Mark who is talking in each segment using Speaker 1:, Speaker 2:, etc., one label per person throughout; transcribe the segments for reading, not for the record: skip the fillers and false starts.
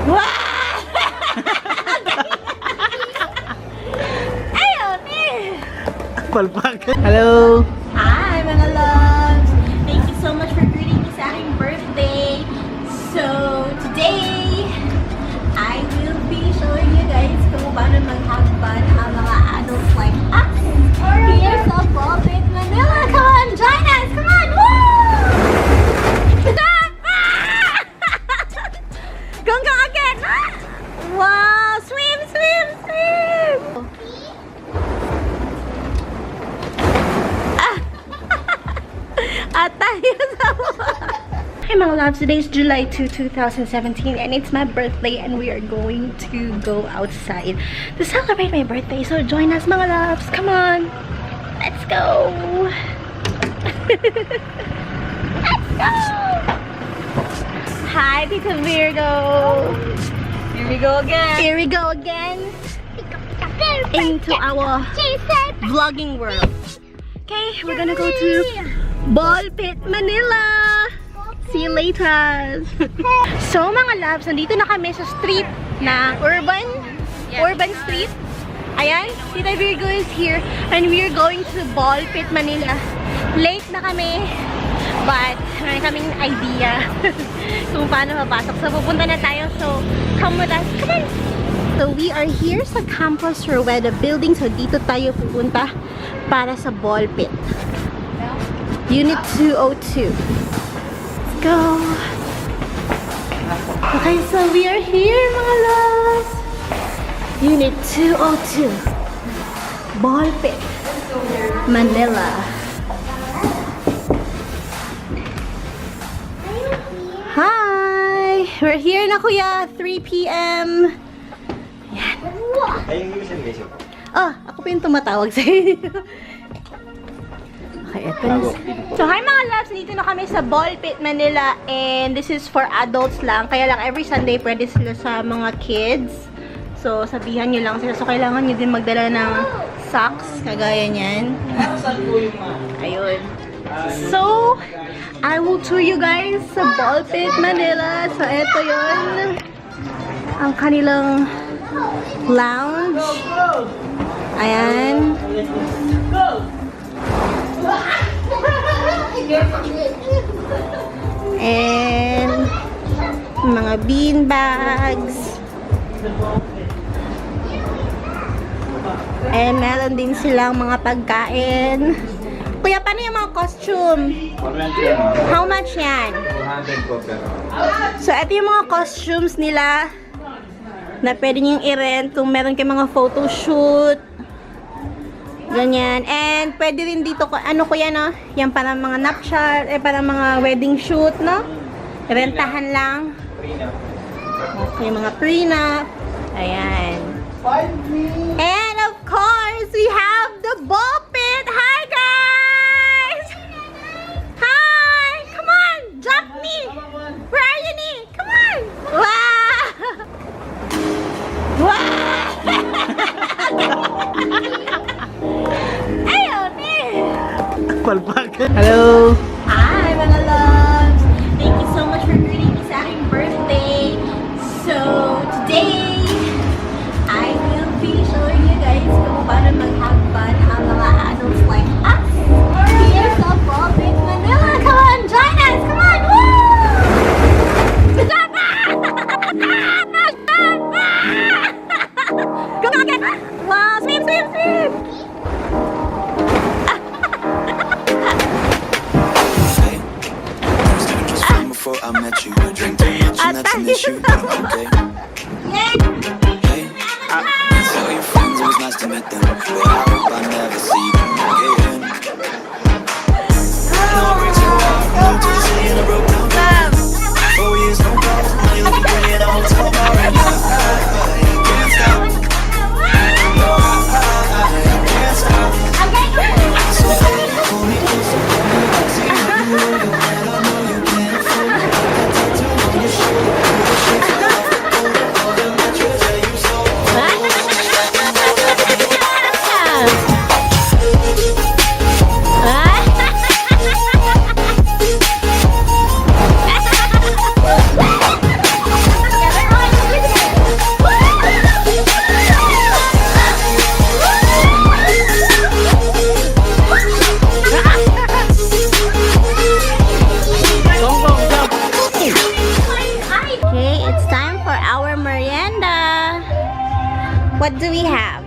Speaker 1: Wow! Ayaw,
Speaker 2: Palpak. Hello!
Speaker 1: Hi, mga loves! Thank you so much for greeting me sa aking birthday. So, today, I will be showing you guys kung paano mag-have fun ang mga adults like us here sa Ball Pit Manila. Come on, join us! Come on! Woo! Stop! Go again! Wow! Swim, swim, swim! At tayo sa Hi mga loves, today is July 2, 2017 and it's my birthday and we are going to go outside to celebrate my birthday. So join us mga loves, come on! Let's go! Let's go! Hi Tita Virgo! Here we go again! Here we go again! Into our vlogging world. Okay, we're gonna go to Ball Pit Manila! See you later! So mga loves, nandito na kami sa street na urban street. Ayan, Tita Virgo is here and we are going to Ball Pit Manila. Late na kami, but may kaming idea kung paano mapasok. So pupunta na tayo, so come with us. Come on! So we are here sa Campus Rueda building. So dito tayo pupunta para sa Ball Pit. Unit 202. Let's go! Okay, so we are here mga loves. Unit 202. Ball Pit Manila. Hi! We're here na kuya, 3 p.m. Yan. Oh, ako pa yung tumatawag sa inyo. Okay, ito na. So, hi mga loves! Dito na kami sa Ball Pit Manila and this is for adults lang. Kaya lang every Sunday pwede sila sa mga kids. So, sabihan nyo lang sila. So, kailangan nyo din magdala ng socks. Kagaya nyan. Ayun. So, I will tour you guys sa Ball Pit Manila. So, ito yun. Ang kanilang lounge. Ayan. And mga bean bags. And meron din silang mga pagkain. Kuya, paano yung mga costume? How much yan?
Speaker 2: 200 po pero.
Speaker 1: So, ito yung mga costumes nila na pwede niyong i-rent kung meron kayo mga photoshoot. Ganyan. And pwede rin dito, ano ko yan, no? Yan parang mga nuptial, parang mga wedding shoot, no? Rentahan lang. Okay, mga prenup. Ayan. And of course, we have the Ball Pit. Hi, guys! Hi! Come on! Jump me! Where are you, ni? Come on! Wow! Wow! Ayaw, ni!
Speaker 2: Palpak. Hello!
Speaker 1: Hi, mga loves! Thank you so much for greeting me sa aking birthday. So, today, I will be showing you guys kung paano mag-have fun ang mga adults like us here sa Ball Pit Manila. Come on, join us! Come on! Woo! Sama! Sama! Go again! Wow! Swim, swim, swim!
Speaker 3: Before I met you, I drank too much and that's an issue, but I'm okay. Hey, tell your friends it was nice to meet them, but I hope I never see them again. No breaks your heart, moved to the city in a broke down car. 4 years, no calls, now you're looking pretty at a hotel bar, and I can't stop. No, I can't stop. So baby, pull me closer, pull me back, see how you move it, and I know you can't afford it. Got that tattoo on your shoulder, the shapes of all the mattress that you sold.
Speaker 1: What do we have?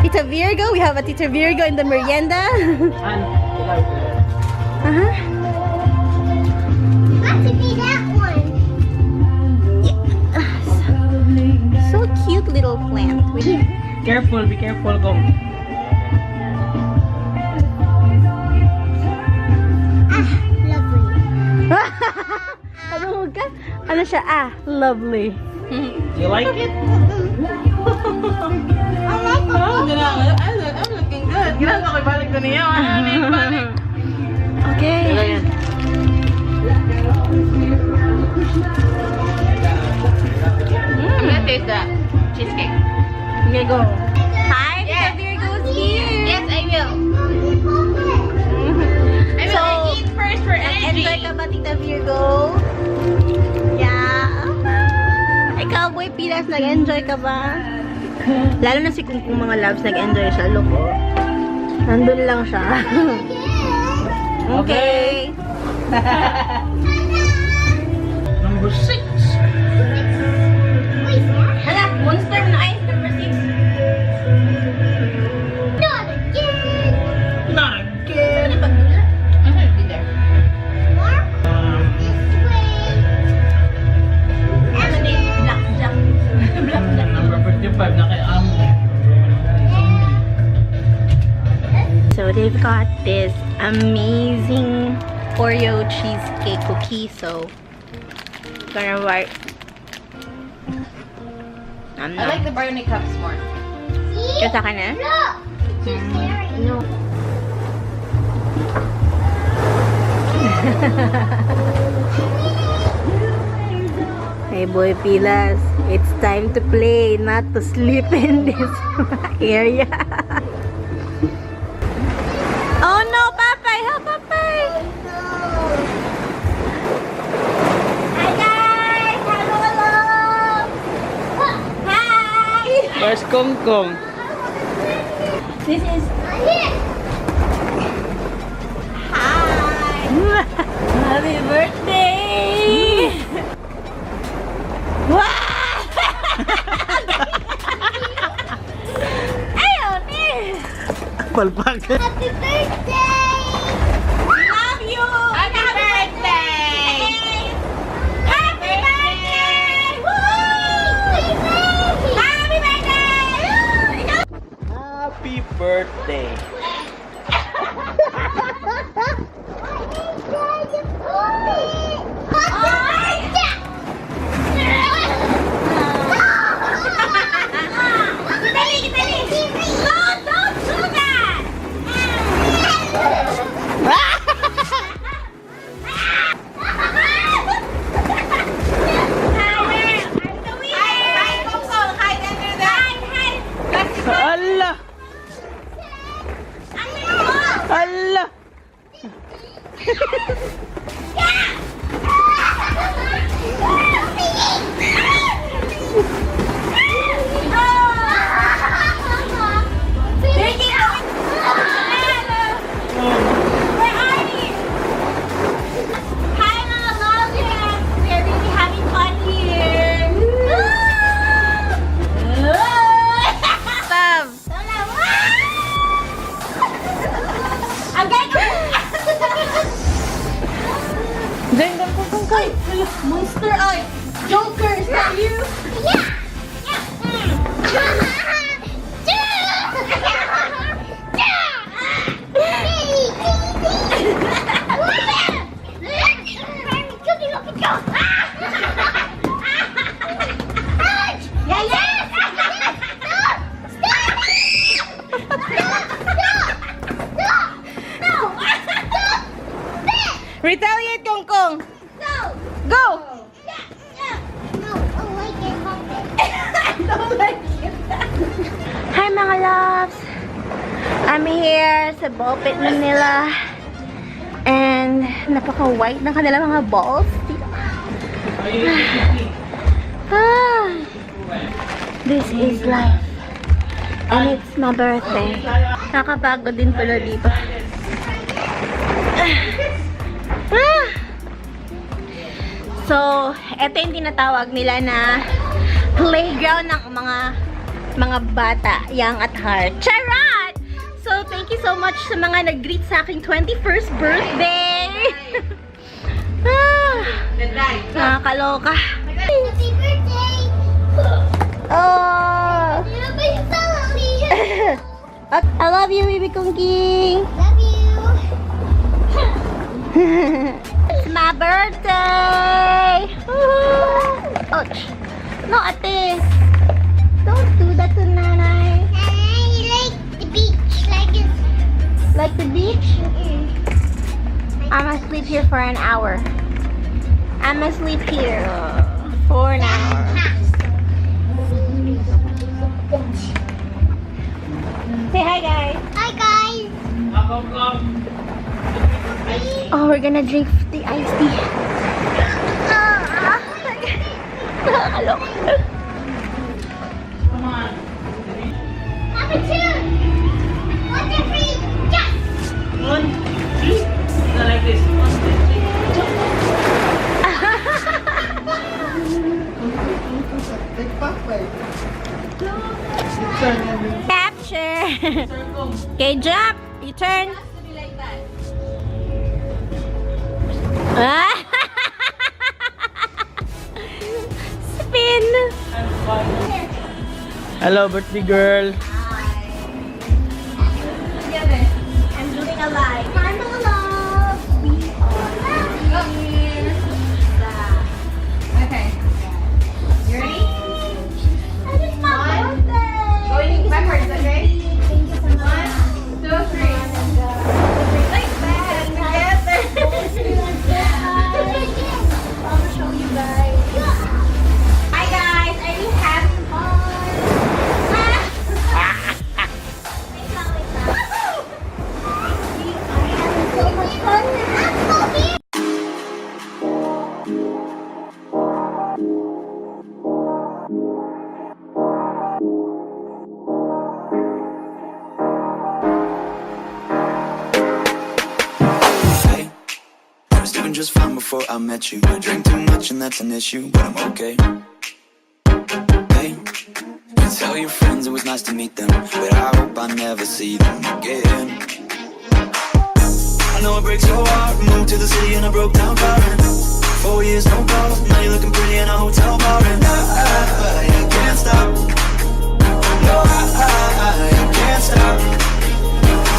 Speaker 1: Tita Virgo. We have a Tita Virgo in the merienda. Uh-huh.
Speaker 4: Have to be that one.
Speaker 1: So cute little plant.
Speaker 2: Careful, be careful, Kong.
Speaker 4: Lovely.
Speaker 1: Ano siya? Lovely.
Speaker 2: You like it?
Speaker 4: I like the
Speaker 2: I'm looking good. Ginagawa ko ibalik ko niyo.
Speaker 1: Okay.
Speaker 5: I'm gonna taste the cheesecake.
Speaker 1: I'm gonna go. Hi, Tita Virgo's here.
Speaker 5: Yes, I will. I will
Speaker 1: So,
Speaker 5: eat first for energy.
Speaker 1: Enjoy ka ba, Tita Virgo? Yeah. Ikaw, Boy Pilas, nag-enjoy ka ba? Lalo na si Kung mga loves, nag-enjoy siya. Look, oh. Nandun lang siya. Okay.
Speaker 2: Number 6.
Speaker 1: Hala, monster na ice number 6.
Speaker 4: Not again.
Speaker 2: Not again.
Speaker 5: I'm gonna be there.
Speaker 4: Mark this way.
Speaker 1: Ano din? Blackjack. Blackjack.
Speaker 2: Number 55 na kay Amo.
Speaker 1: So they've got this amazing Oreo cheesecake cookie. So gonna work.
Speaker 5: I like the brownie cups more.
Speaker 4: See?
Speaker 1: Kaya sa akin na?
Speaker 4: Look. She's staring.
Speaker 1: No. Hey Boy Pilas, it's time to play, not to sleep in this area. Oh no, Papay! Help, Papay!
Speaker 4: Hi guys. Hello. Hi.
Speaker 2: Where's Kong Kong?
Speaker 1: This is
Speaker 4: Here.
Speaker 1: hi. Happy birthday! Wow! Ayaw ni!
Speaker 2: Palpakan.
Speaker 4: Happy birthday.
Speaker 1: Love you!
Speaker 5: Happy birthday!
Speaker 1: Happy birthday! Woo! Happy birthday!
Speaker 2: Happy birthday.
Speaker 1: No, don't do that!
Speaker 2: Allah! Allah!
Speaker 1: Monster Eye! Joker, is that you? Retaliate, Kong Kong! Go! Hi mga loves! I'm here sa Ball Pit Manila and napaka-white ng kanilang mga balls. This is life and it's my birthday. Nakapagod din pala dito. So, ito yung tinatawag nila na playground ng mga mga bata, young at heart. Charot! So, thank you so much sa mga nag-greet sa aking 21st birthday! Nakakaloka.
Speaker 4: Happy birthday!
Speaker 1: Oh!
Speaker 4: Happy birthday!
Speaker 1: I love you, baby kong king!
Speaker 4: Love you!
Speaker 1: It's my birthday! Woohoo! Ouch! No, ate! Don't do that to nanay!
Speaker 4: I like the beach, like it's...
Speaker 1: Like the beach? I'm gonna sleep here for an hour. I'm gonna sleep here for an hour. Say hi, guys!
Speaker 4: Hi guys!
Speaker 1: Oh, we're gonna drink the iced tea. Nakakaloka.
Speaker 2: Come on.
Speaker 4: Number 2! 1, 2, 3, jump!
Speaker 2: 1, 2. Go like this. 1, 2, 3.
Speaker 1: Capture! Okay, jump! You turn. Spin!
Speaker 2: Hello, birthday girl.
Speaker 1: I'm doing a live. Hi, mga love! We are here.
Speaker 5: Okay. You ready?
Speaker 1: And it's my birthday!
Speaker 5: Going backwards, okay?
Speaker 1: Thank you so much.
Speaker 5: 1, 2, 3. Like that. Together.
Speaker 1: I'll show you guys. Hi guys, are you having fun? Wait lang, wait lang. We are having so much fun.
Speaker 3: Hey, I was doing just fine before I met you. I drank too much and that's an issue, but I'm okay. Hey, you tell your friends it was nice to meet them, but I hope I never see them again. I know it breaks your heart. Moved to the city in a broke down car. 4 years, no calls. Now you're looking pretty in a hotel bar, and I can't stop. No, I can't stop.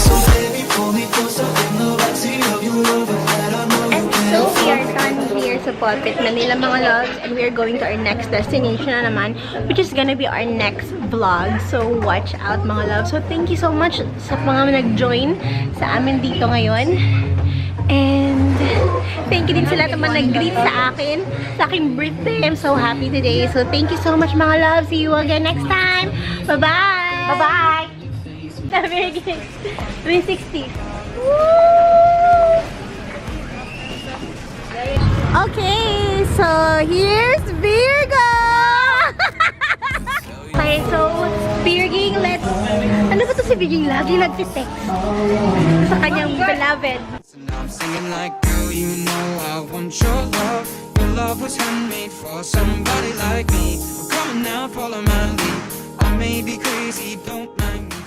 Speaker 3: So baby, pull me closer in the backseat of your Rover that I know you can.
Speaker 1: So we are done here sa Ball Pit Manila, mga loves, and we are going to our next destination na naman, which is gonna be our next vlog. So watch out, mga loves. So thank you so much sa mga nag-join sa amin dito ngayon. And thank you din sa lahat ng mga nag-greet sa akin, sa aking birthday. I'm so happy today. So thank you so much, mga loves. See you again next time. Bye-bye! Bye-bye! Sabi again. 360. Woo! Okay, so here's Virgo! Okay, so Virging, let's... Ano ba to si Virging? Lagi nag-text sa kanyang beloved.
Speaker 6: I'm singing like, girl, you know I want your love. Your love was handmade for somebody like me. Come on now, follow my lead. I may be crazy, don't mind me.